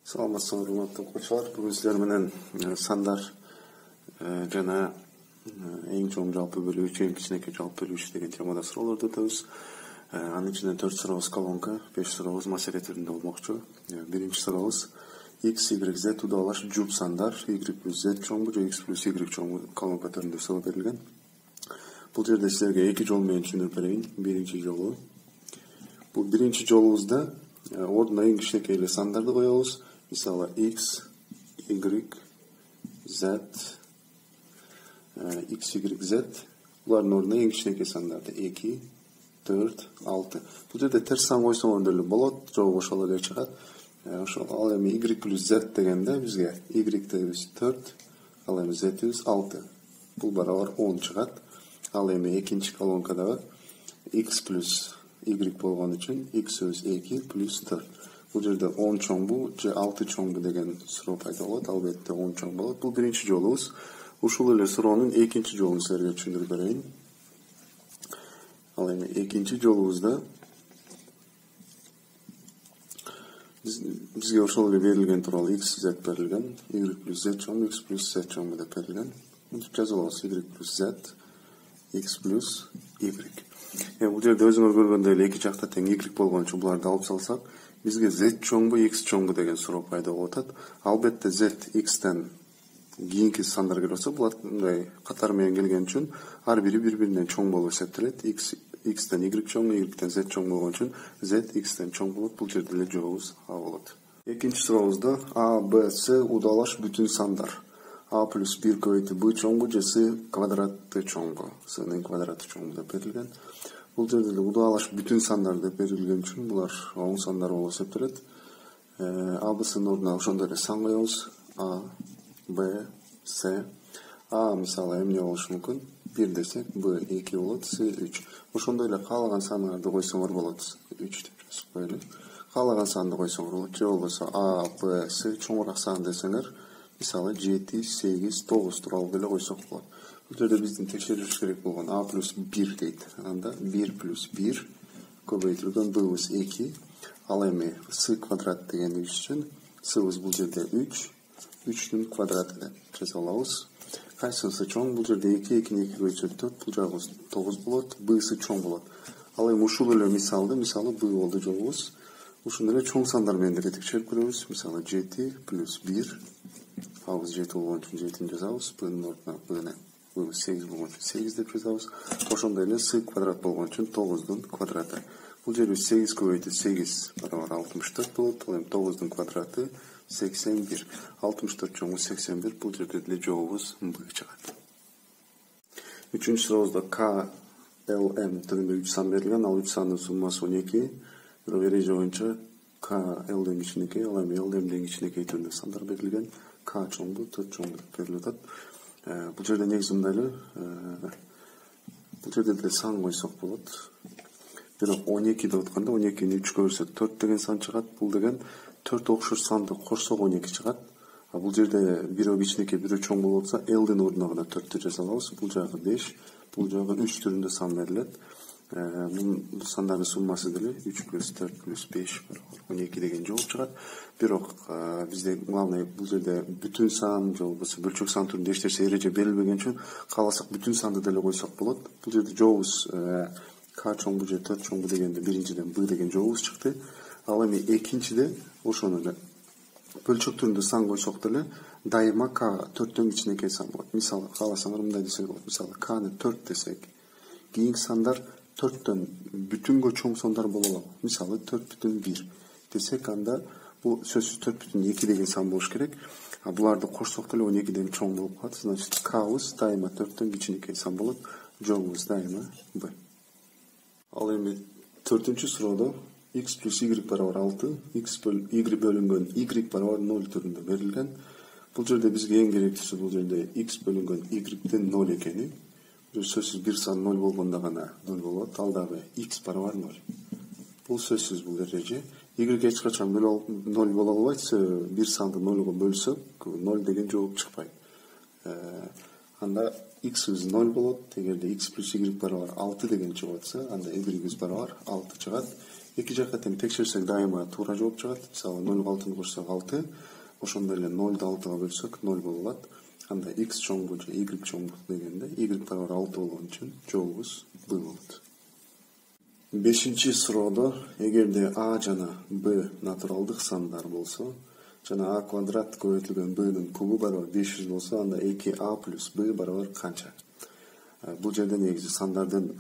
Саламатсыздар урматтуу окуучулар. Бүгүн силер менен сандар жана эң чоң жалпы бөлүүчү, эң кичинекей жалпы бөлүүчү деген темада суроолорду өтөбүз. Анын ичинен 4 сурообуз колонка, 5 сурообуз маселе түрүндө болмокчу. Биринчи сурообуз x, y, z удаалаш жуп сандар, y плюс z чоңбу же x плюс y чоңбу колонка түрүндө суроо берилген. Бул жерде силерге эки жол менен түшүндүрүп берейин. Биринчи жолу. Бул биринчи жолубузда ордуна эң кичинекей эле сандарды коебуз. Мисалы x, y, z, x, y, z. Булардын ордуна эң кичинекей сандарды 2, 4, 6. Бул жерде терс сан койсоңор деле болот, жок ошол эле чыгат. Ошол ал эми y плюс z дегенде бизге y дегенибиз 4, ал эми z дегенибиз 6. Бул барабар 10 чыгат. Ал эми экинчи колонкадагы x плюс y болгон үчүн x өз 2 плюс 4. Бул жерде 10 чоңбу же 6 чоңбу деген суроо пайда болот. Албетте 10 чоң болот. Бул биринчи жолубуз. Ушул эле суроонун экинчи жолун силерге түшүндүрүп берейин. Ал эми экинчи жолубузда бизге ошол эле берилген тууралуу x, z берилген. Y плюс z чоңбу, x плюс z чоңбу деп берилген. Мынтип жазып алабыз. Y плюс z, x плюс y. Бул жерде өзүңөр көргөндөй эле эки жакта тең y болгон үчүн буларды алып салсак, бизге z чоңбу, x чоңбу деген суроо пайда болуп атат. Албетте z x'тен кийинки сандар келип атса, булар мындай катар менен келген үчүн ар бири бири-биринен чоң болуп эсептелет. X'тен y чоң, y-тен z чоң болгон үчүн z x'тен чоң болот. Бул жерде эле жообубуз А болот. Экинчи сурообузда A, B, C удаалаш бүтүн сандар. A плюс 1 көбөйтүү b чоңбу же c квадраты чоңбу, c'нын квадраты чоңбу деп берилген. Бул жерде эле удаалаш бүтүн сандар деп берилген үчүн булар оң сандар болуп эсептелет. A, B'нын ордуна ошондой эле сан коебуз. A, B, C. A мисалы эмне болушу мүмкүн? 1 десек, B 2 болот, C 3. Ошондой эле каалаган сандарды койсоңор болот. 3 деп жазып коелу. Каалаган санды койсоңор болот. Же болбосо A, B, C чоңураак сан десеңер, мисалы 7, 8, 9 тууралуу деле койсок болот. Бул жерде биздин текшериш керек болгон A плюс 1 дейт. Анда 1 плюс 1 көбөйтүлгөн B'быз 2. Ал эми C квадрат дегенибиз үчүн C'быз бул жерде 3, 3'нүн квадраты деп жаза алабыз. Кайсысы чоң? Бул жерде 2, 2'ни 2 көбөйтсөк 4, бул жагыбыз 9 болот. B'сы чоң болот. Ал эми ушул эле мисалы B болду жолубуз. Ушуну эле чоң сандар менен деле текшерип көрөбүз. Мисалы 7 плюс 1. A'быз 7 болгон үчүн 7-ни жазабыз. B'нын ордуна B'быз 8 болгон үчүн 8 деп жазабыз. Ошондой эле c квадрат болгон үчүн 9'дун квадраты. Бул жерде 8 көбөйтүү 8 барабар 64 болот. Ал эми 9'дун квадраты 81. 64 чоңу 81. Бул жерде деле жообубуз B чыгат. Үчүнчү сурообузда K, L, M түрүндө 3 сан берилген. Ал 3 сандын суммасы 12. Бирок эреже боюнча K, L-ден кичинекей, ал эми L-ден кичинекей түрүндө сандар берилген. K чоңбу, 4 чоңбу деп берилип атат. Бул жерде негизи мындай эле. Бул жерде деле сан койсок болот. Бирок 12 деп атканда 12-ни 3 көрсөк 4 деген сан чыгат. Бул деген 4 окшош санды корсок 12 чыгат. Бул жерде бирөө кичинекей, бирөө чоң болуп атса, L-дин ордуна гана 4-тү жаза алабыз. Бул жагы 5, бул жагы 3 түрүндө сан берилет. Бул сандардын суммасы деле 3 плюс 4 плюс 5 12 деген жооп чыгат. Бирок бизде главный бул жерде бүтүн сан же болбосо бөлчөк сан түрүндө эч нерсе эреже берилбеген үчүн кааласак бүтүн санды деле койсок болот. Бул жерде жообубуз K чоңбу же 4 чоңбу дегенде биринчиден B деген жообубуз чыкты. Ал эми экинчиде ошону эле бөлчөк түрүндө сан койсок деле дайыма K 4төн кичинекей сан болот. Мисалы кааласаңар мындай десек болот. Мисалы K'ны 4 десек, кийинки сандар 4төн бүтүнгө чоң сандар боло алат. Мисалы 4,1 десек, анда бул сөзсүз 4,2 деген сан болуш керек. Буларды кошсок деле 12ден чоң болуп калат. Значит, K'быз дайыма 4төн кичинекей сан болот. Жообубуз дайыма B. Ал эми 4-чү суроодо x плюс y барабар 6, y бөлүнгөн y барабар 0 түрүндө берилген. Бул жерде бизге эң керектүүсү бул жерде x бөлүнгөн y-ден 0 экени. Сөзсүз бир сан 0 болгондо гана 0 болот. Ал дагы x барабар 0. Бул сөзсүз бул эреже. Y эч качан 0 боло албайт. Бир санды 0го бөлсөк, 0 деген жооп чыкпайт. Анда x-биз 0 болот. Эгерде x плюс y барабар 6 деген чыгып атса, анда y-биз барабар 6 чыгат. Эки жакка тең текшерсек дайыма туура жооп чыгат. Мисалы 0,6-ны кошсок 6, ошондой эле 0'ды 6га бөлсөк 0 болуп калат. Анда x чоңбу же y чоңбу дегенде y барабар 6 болгон үчүн жообубуз b болот. 5-чи суроодо эгерде a жана b натуралдык сандар болсо, жана a квадрат көбөйтүлгөн b'нын кубу барабар 500 болсо, анда 2a плюс b барабар канча? Бул жерде негизи сандардын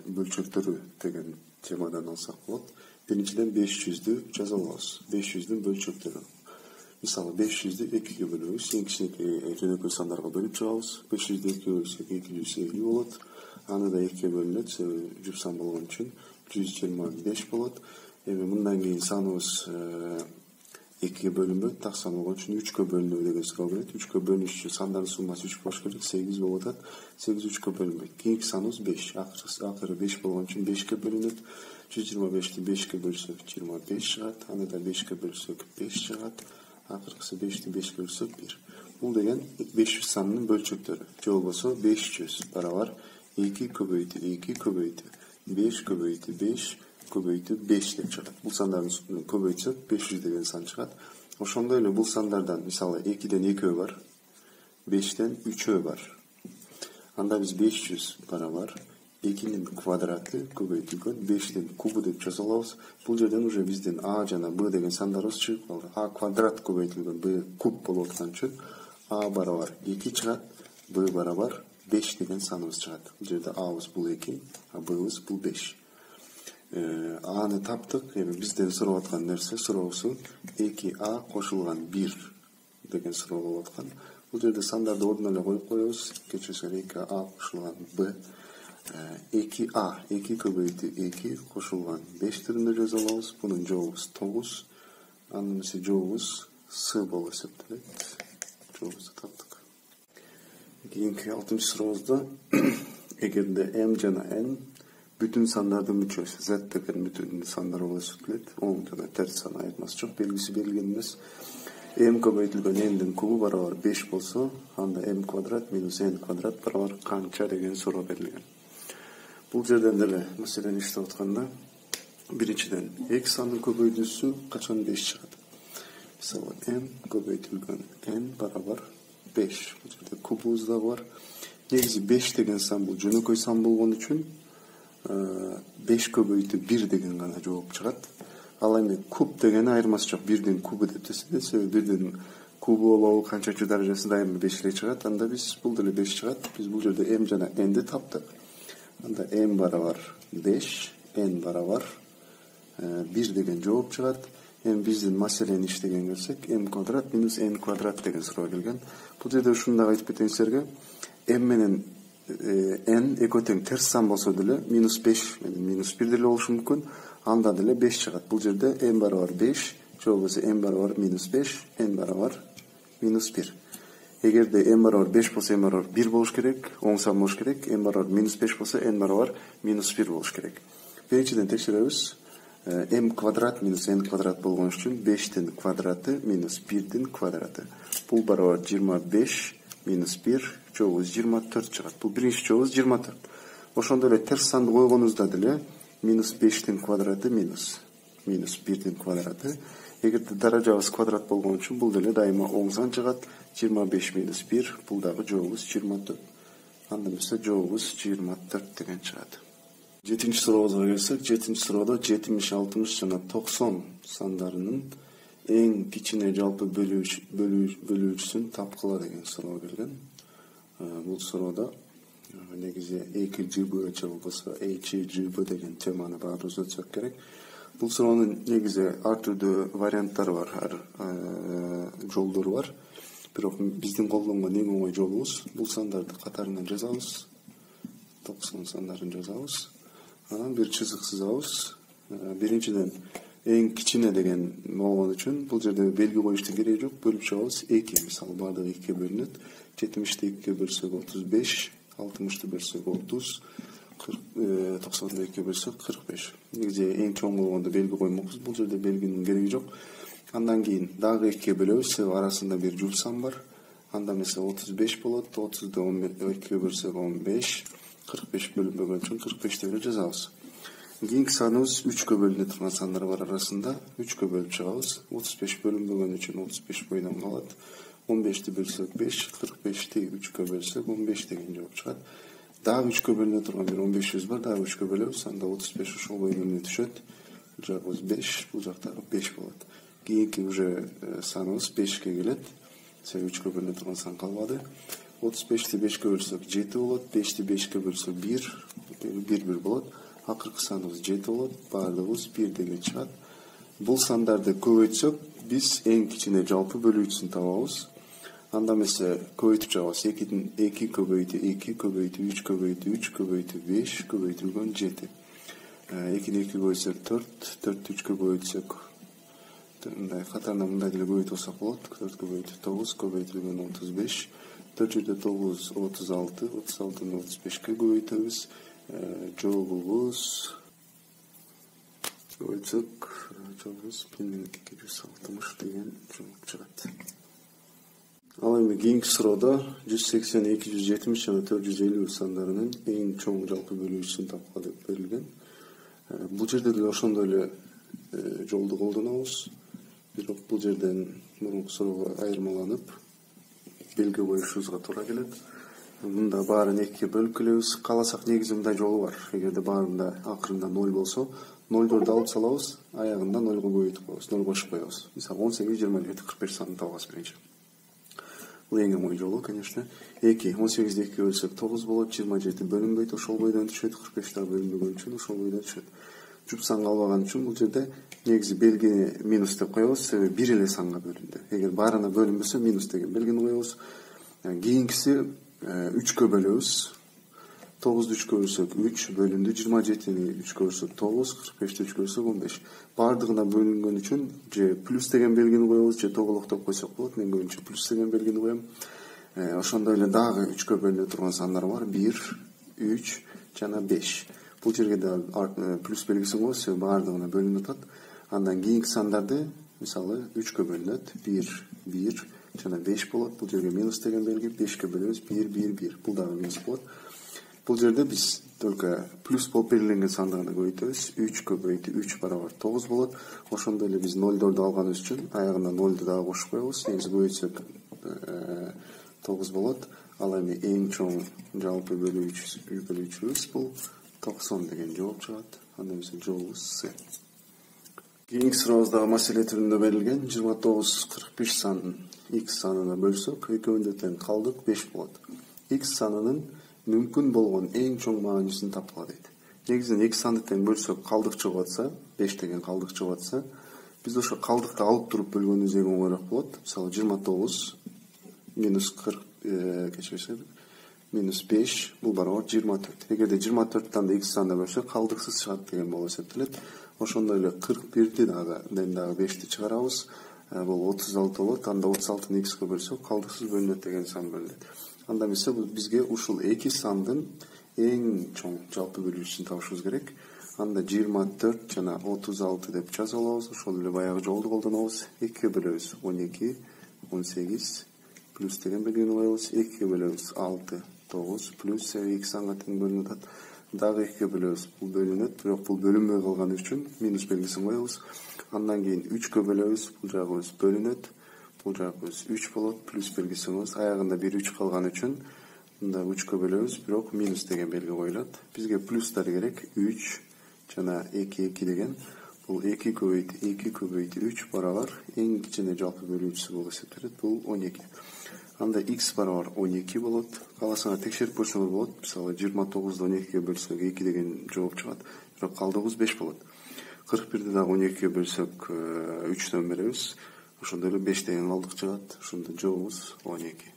бөлчөктөрү деген темадан алсак болот. Биринчиден 500'дү жаза алабыз. 500'дүн бөлчөктөрү. Мисалы 500'дү 2'ге бөлөбүз. Эң кичинекей жөнөкөй сандарга бөлүп чыгабыз. 500'дү 2'ге бөлсөк 250 болот. Аны да 2'ге бөлүнөт, себеби жүз сан болгон үчүн 125 болот. Эми мындан кийин саныбыз 2'ге бөлүнбөйт, так сан болгон үчүн 3'кө бөлүнөбү деген суроо келет. 3'кө бөлүнүш үчүн сандардын суммасы 3 болуш керек, 8 болуп атат. 8 3'кө бөлүнбөйт. Кийинки саныбыз 5. Акыры 5 болгон үчүн 5'ке бөлүнөт. 125'ти 5'ке бөлсөк 25 чыгат. Аны да 5'ке бөлсөк 5 чыгат. Акыркысы 5'ти 5'ке бөлсөк 1. Бул деген 500 санынын бөлчөктөрү. Же болбосо 500 барабар 2 көбөйтү 2 көбөйтү 5 көбөйтү 5 көбөйтү 5 деп чыгат. Бул сандардын көбөйтсөк 500 деген сан чыгат. Ошондой эле бул сандардан мисалы 2ден 2 бар, 5тен 3 бар. Анда биз 500 барабар 2'nin квадраты көбөйтүлгөн 5'тин кубу деп жаза алабыз. Бул жерден уже биздин a жана b деген сандарыбыз чыгып калды. a квадрат көбөйтүлгөн b куб болуп аткан үчүн a барабар 2 чыгат, b барабар 5 деген саныбыз чыгат. Бул жерде a'быз бул 2, а b'быз бул 5. A'ны таптык. Эми бизден сурап аткан нерсе суроосу 2a кошулган 1 деген суроо болуп аткан. Бул жерде сандарды ордуна эле коюп коебуз. Кечирсиңер 2a кошулган b 2a 2 көбөйтү 2 кошулган 5 түрүндө жаза алабыз. Бунун жообубуз 9. Анын жообубуз с болуп эсептелет. Жообубузду таптык. Кийинки 6-чы сурообузда эгерде m жана n бүтүн сандардын мүчөсү z деген бүтүн сандар болуп эсептелет. Оң жана терс сан айырмасы жок, белгиси берилген эмес. m көбөйтүлгөн n'дин кубу барабар 5 болсо, анда m квадрат минус n квадрат барабар канча деген суроо берилген. Бул жерден деле маселени иштеп атканда, биринчиден x сандын көбөйтүүсү качан 5 чыгат? Мисалы m көбөйтүлгөн n барабар 5. Бул жерде кубубуз да бар. Негизи 5 деген сан бул жөнөкөй сан болгон үчүн 5 көбөйтү 1 деген гана жооп чыгат. Ал эми куб деген айырмасы жок, 1'дин кубу деп десе, себеби 1'дин кубу болобу канчачы даражасы дайыма 5 эле чыгат. Анда биз бул деле 5 чыгат. Биз бул жерде m жана n'ди таптык. Анда m барабар 5, n барабар 1 деген жооп чыгат. Эми биздин маселени иштеген көрсөк, m квадрат минус n квадрат деген суроо келген. Бул жерде ушуну дагы айтып кетейин силерге. m менен n экөө тең терс сан болсо деле минус 5 менен минус 1 деле болушу мүмкүн. Анда деле 5 чыгат. Бул жерде m барабар 5, же болбосо m барабар минус 5, n барабар минус 1. Эгерде m барабар 5 болсо m барабар 1 болуш керек, оң сан болуш керек. m барабар минус 5 болсо n барабар минус 1 болуш керек. Биринчиден текшеребиз. m квадрат минус n квадрат болгон үчүн 5'тин квадраты минус 1'дин квадраты. Бул барабар 25 минус 1 жообубуз 24 чыгат. Бул биринчи жообубуз 24. Ошондой эле терс санды койгонубузда деле минус 5'тин квадраты минус 1'дин квадраты. Эгерде даражабыз квадрат болгон үчүн бул деле дайыма оң сан чыгат. 25 минус 1, бул дагы жообубуз 24. Анда эмесе жообубуз 24 деген чыгат. 7-чи сурообузга келсек, 7-чи суроодо 70, 60 жана 90 сандарынын эң кичине жалпы бөлүүчүсүн тапкыла деген суроо келген. Бул суроодо негизи HGB же болбосо HGB деген теманы баарыбыз өтсөк керек. Бул суроонун негизи ар түрдүү варианттары бар, ар жолдору бар. Бирок биздин колдонгон эң оңой жолубуз бул сандарды катарынан жазабыз. 90 сандарын жазабыз. Анан бир чызык сызабыз. Биринчиден эң кичине деген болгон үчүн бул жерде белги коюштун кереги жок. Бөлүп чыгабыз 2. Мисалы баардыгы 2'ye бөлүнөт. 70'ti 2'ye бөлсөк 35, 60'ты бөлсөк 30, 90'ды 2'ye бөлсөк 45. Негизи эң чоң болгондо белги коймокпуз. Бул жерде белгинин кереги жок. Андан кийин дагы 2'ye бөлөбүз. Себеби арасында бир жуп сан бар. Анда мисалы 35 болот. 30'ды 2'ye бөлсөк 15, 45 бөлүнбөгөн үчүн 45 деп жазабыз. Кийинки саныбыз 3кө бөлүнө турган сандар бар арасында 3кө бөлүп чыгабыз. 35 бөлүнбөгөн үчүн 35 бойдон калат. 15'ti bölsek 5, 45'ti 3'e bölsek 15 деген жооп чыгат. Дагы 3'e бөлүнө турган бир 1500 бар, дагы 3'e бөлөбүз, анда 35 ошол бөлүнө түшөт. Бул жагыбыз 5, бул жактагы 5 болот. Кийинки уже саныбыз 5ке келет. Себеби 3'e бөлүнө турган сан калбады. 35'ti 5'e bölsek 7 болот, 5'ti 5'e bölsek 1 болот. Акыркы саныбыз 7 болот, баардыгыбыз 1 деген чыгат. Бул сандарды көбөйтсөк, биз эң кичине жалпы бөлүүчүсүн табабыз. Анда эмесе көбөйтүп чыгабыз. 2 көбөйтү 2 көбөйтү 3 көбөйтү 3 көбөйтү 5 көбөйтүлгөн 7. 2'ni 2 бөлсөк 4, 4'tü 3'e bölsөк мындай катарына мындай деле көбөйтүп алсак болот. 4 көбөйтү 9 көбөйтүлгөн 35. 4 жерде 9 36, 36'ны 35'ke көбөйтөбүз. Жообубуз көбөйтсөк жообубуз 1260 деген жооп чыгат. Ал эми кийинки суроодо 180, 270 жана 450 сандарынын эң чоң жалпы бөлүүчүсүн тапкыла деп берилген. Бул жерде деле ошондой эле жолду колдонобуз. Бирок бул жерден мурунку суроого айырмаланып белги коюшубузга туура келет. Мында баарын 2'ye бөлүп келебиз. Кааласак негизи мындай жолу бар. Эгерде баарында акырында 0 болсо, 0'дорду алып салабыз, аягында 0га көбөйтүп коебуз, 0 кошуп коебуз. Мисалы 18, 27, 45 санын табабыз биринчи. Бул эң оңой жолу, конечно. 2, 18'de 2'ye bölsek 9 болот, 27 бөлүнбөйт, ошол бойдон түшөт, 45 дагы бөлүнбөгөн үчүн ошол бойдон түшөт. Жуп сан калбаган үчүн бул жерде негизи белгини минус деп коебуз, себеби бир эле санга бөлүндү. Эгер баарына бөлүнбөсө минус деген белгини коебуз. Кийинкиси 3'e bölөбүз. 9'du 3'e bölsök 3 bölündü. 27'ni 3'e bölsök 9, 45'ti 3'e bölsök 15. Бардыгына бөлүнгөн үчүн же плюс деген белгини коебуз, же тоголоктоп койсок болот. Мен көбүнчө плюс деген белгини коем. Ошондой эле дагы 3'e бөлүнө турган сандар бар. 1, 3 жана 5. Бул жерге да плюс белгисин коебуз, себеби бардыгына бөлүнүп атат. Андан кийинки сандарды мисалы 3'e бөлүнөт. 1, 1 жана 5 болот. Бул жерге минус деген белги, 5'e bölөбүз. 1, 1, 1. Бул дагы минус болот. Бул жерде биз только плюс болуп берилген сандыгына көбөйтөбүз. 3 көбөйтү 3 барабар 9 болот. Ошондой эле биз 0'дорду алганыбыз үчүн аягына 0'ду дагы кошуп коебуз. Негизи көбөйтсөк 9 болот. Ал эми эң чоң жалпы бөлүүчүбүз бул 90 деген жооп чыгат. Анда эмесе жообубуз С. Кийинки сурообуздагы маселе түрүндө берилген 29, 45 санын x санына бөлсөк, экөөндө тең калдык 5 болот. X санынын мүмкүн болгон эң чоң мааниsin тапкыла дейт. Негизинен 2 санды тең бөлсөк калдык чыгып атса, 5 деген калдык чыгып атса, биз ошо калдыкты алып туруп бөлгөнүбүз эң оңойлук болот. Мисалы 29 минус 40 минус 5 бул барабар 24. Эгерде 24'тан да 2 санды бөлсөк калдыксыз чыгат деген болуп эсептелет. Ошондой эле 41'ти дагы 5'ти чыгарабыз. Бул 36 болот. Анда 36'ны x'ке бөлсөк калдыксыз бөлүнөт деген сан бөлүнөт. Анда эмесе бизге ушул 2 сандын эң чоң жалпы бөлүүчүсүн табышыбыз керек. Анда 24 жана 36 деп жазып алабыз. Ошол эле баягы жолду колдонобуз. 2'ye bölөбүз 12, 18 плюс деген белгини коебуз. 2'ye bölөбүз 6, 9 плюс 2 санга тең бөлүнүп атат. Дагы 2'ye bölөбүз. Бул бөлүнөт, бирок бул бөлүнбөй калганы үчүн минус белгисин коебуз. Андан кийин 3'e bölөбүз. Бул жагыбыз бөлүнөт. Бул жагыбыз 3 болот. Плюс белгисин коебуз. Аягында 1 3 калган үчүн мында 3'e bölөбүз, бирок минус деген белги коюлат. Бизге плюстар керек. 3 жана 2 2 деген. Бул 2 көбөйтү 3 барабар эң кичине жалпы бөлүүчүсү болуп эсептелет. Бул 12. Анда x барабар 12 болот. Каласаңар текшерип көрсөңөр болот. Мисалы 29'ду 12'ye bölсөк 2 деген жооп чыгат. Бирок калдыгыбыз 5 болот. 41'ди дагы 12'ye bölсөк 3'төн беребиз. Ошондой эле 5 деген калдык чыгат. Ошондо жообубуз 12.